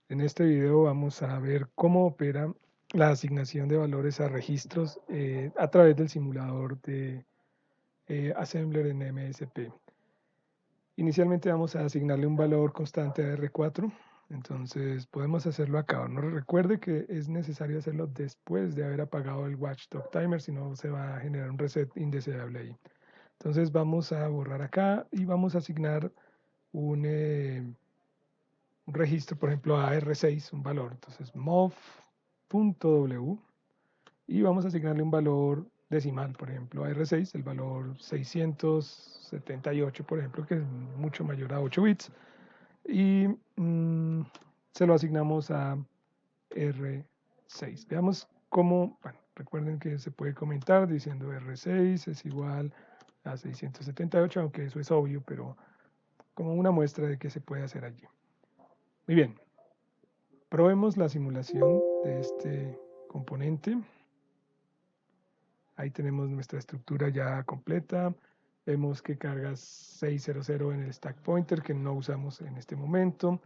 En este video vamos a ver cómo opera la asignación de valores a registros a través del simulador de Assembler en MSP. Inicialmente vamos a asignarle un valor constante a R4, entonces podemos hacerlo acá. No recuerde que es necesario hacerlo después de haber apagado el Watchdog Timer, si no se va a generar un reset indeseable ahí. Entonces vamos a borrar acá y vamos a asignar un registro, por ejemplo, a R6, un valor. Entonces, mov.w y vamos a asignarle un valor decimal, por ejemplo, a R6, el valor 678, por ejemplo, que es mucho mayor a 8 bits. Y se lo asignamos a R6. Veamos cómo, bueno, recuerden que se puede comentar diciendo R6 es igual a 678, aunque eso es obvio, pero como una muestra de qué se puede hacer allí. Muy bien, probemos la simulación de este componente. Ahí tenemos nuestra estructura ya completa. Vemos que carga 600 en el stack pointer que no usamos en este momento.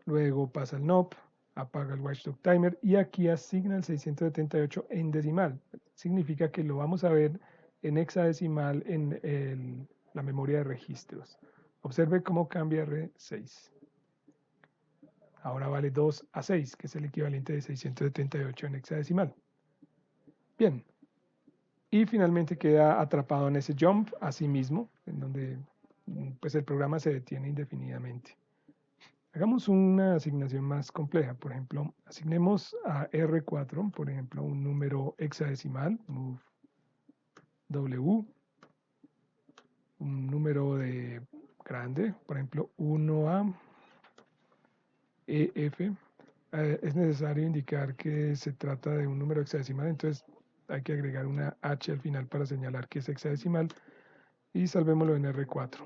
Luego pasa el NOP, apaga el watchdog timer y aquí asigna el 678 en decimal. Significa que lo vamos a ver en hexadecimal en la memoria de registros. Observe cómo cambia R6. Ahora vale 2 a 6, que es el equivalente de 678 en hexadecimal. Bien, y finalmente queda atrapado en ese jump a sí mismo, en donde pues el programa se detiene indefinidamente. Hagamos una asignación más compleja, por ejemplo, asignemos a R4, por ejemplo, un número hexadecimal, move W, un número de grande, por ejemplo, 1A, EF. Es necesario indicar que se trata de un número hexadecimal, entonces hay que agregar una H al final para señalar que es hexadecimal y salvémoslo en R4.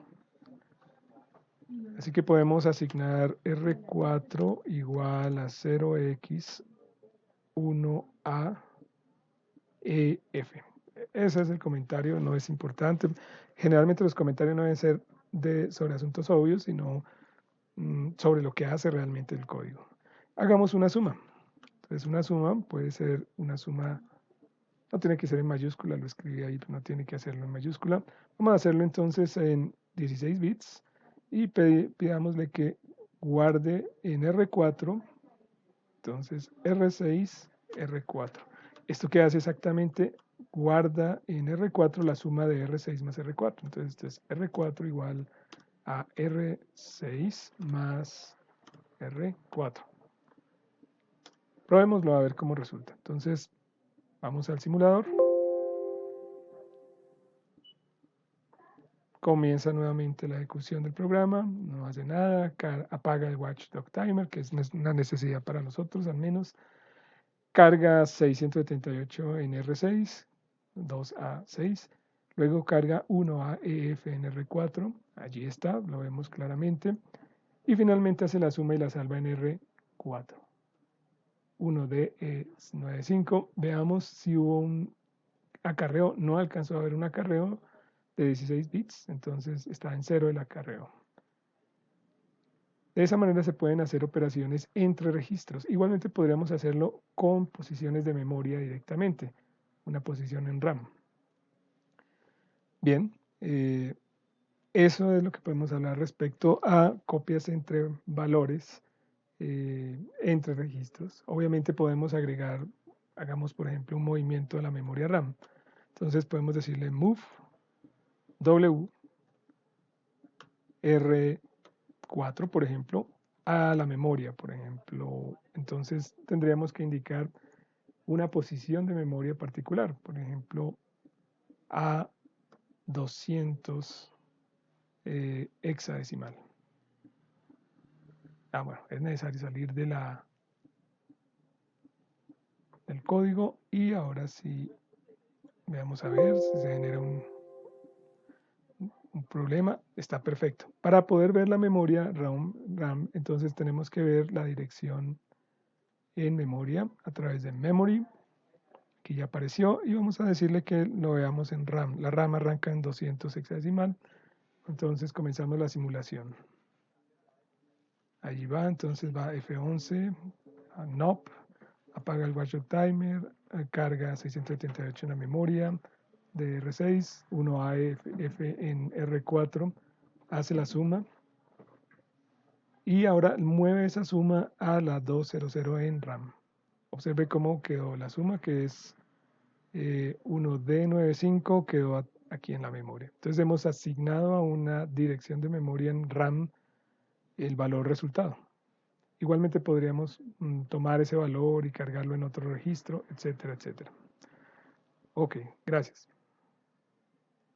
Así que podemos asignar R4 igual a 0x1a EF. Ese es el comentario, no es importante. Generalmente los comentarios no deben ser sobre asuntos obvios, sino sobre lo que hace realmente el código. Hagamos una suma. Entonces una suma puede ser una suma, no tiene que ser en mayúscula, lo escribí ahí, pero no tiene que hacerlo en mayúscula. Vamos a hacerlo entonces en 16 bits y pidámosle que guarde en R4, entonces R6, R4. ¿Esto qué hace exactamente? Guarda en R4 la suma de R6 más R4. Entonces esto es R4 igual a R6 más R4. Probémoslo a ver cómo resulta. Entonces vamos al simulador. Comienza nuevamente la ejecución del programa, no hace nada, apaga el watchdog timer, que es una necesidad para nosotros al menos. Carga 678 en R6, 2A6, luego carga 1A EF en R4, allí está, lo vemos claramente, y finalmente hace la suma y la salva en R4. 1D95, veamos si hubo un acarreo, no alcanzó a haber un acarreo de 16 bits, entonces está en 0 el acarreo. De esa manera se pueden hacer operaciones entre registros. Igualmente podríamos hacerlo con posiciones de memoria directamente, una posición en RAM. Bien, eso es lo que podemos hablar respecto a copias entre valores, entre registros. Obviamente podemos agregar, hagamos por ejemplo un movimiento a la memoria RAM. Entonces podemos decirle move W R4, por ejemplo, a la memoria, por ejemplo. Entonces tendríamos que indicar una posición de memoria particular, por ejemplo, a 200 hexadecimal. Bueno, es necesario salir del código y ahora sí, veamos a ver si se genera un problema. Está perfecto. Para poder ver la memoria RAM, entonces tenemos que ver la dirección en memoria a través de memory, que ya apareció, y vamos a decirle que lo veamos en RAM. La RAM arranca en 200 hexadecimal, entonces comenzamos la simulación. Allí va, entonces va F11, a NOP, apaga el watchdog timer, carga 678 en la memoria de R6, 1AF en R4, hace la suma y ahora mueve esa suma a la 200 en RAM. Observe cómo quedó la suma, que es 1D95, quedó aquí en la memoria. Entonces hemos asignado a una dirección de memoria en RAM el valor resultado. Igualmente podríamos tomar ese valor y cargarlo en otro registro, etcétera, etcétera. Ok, gracias.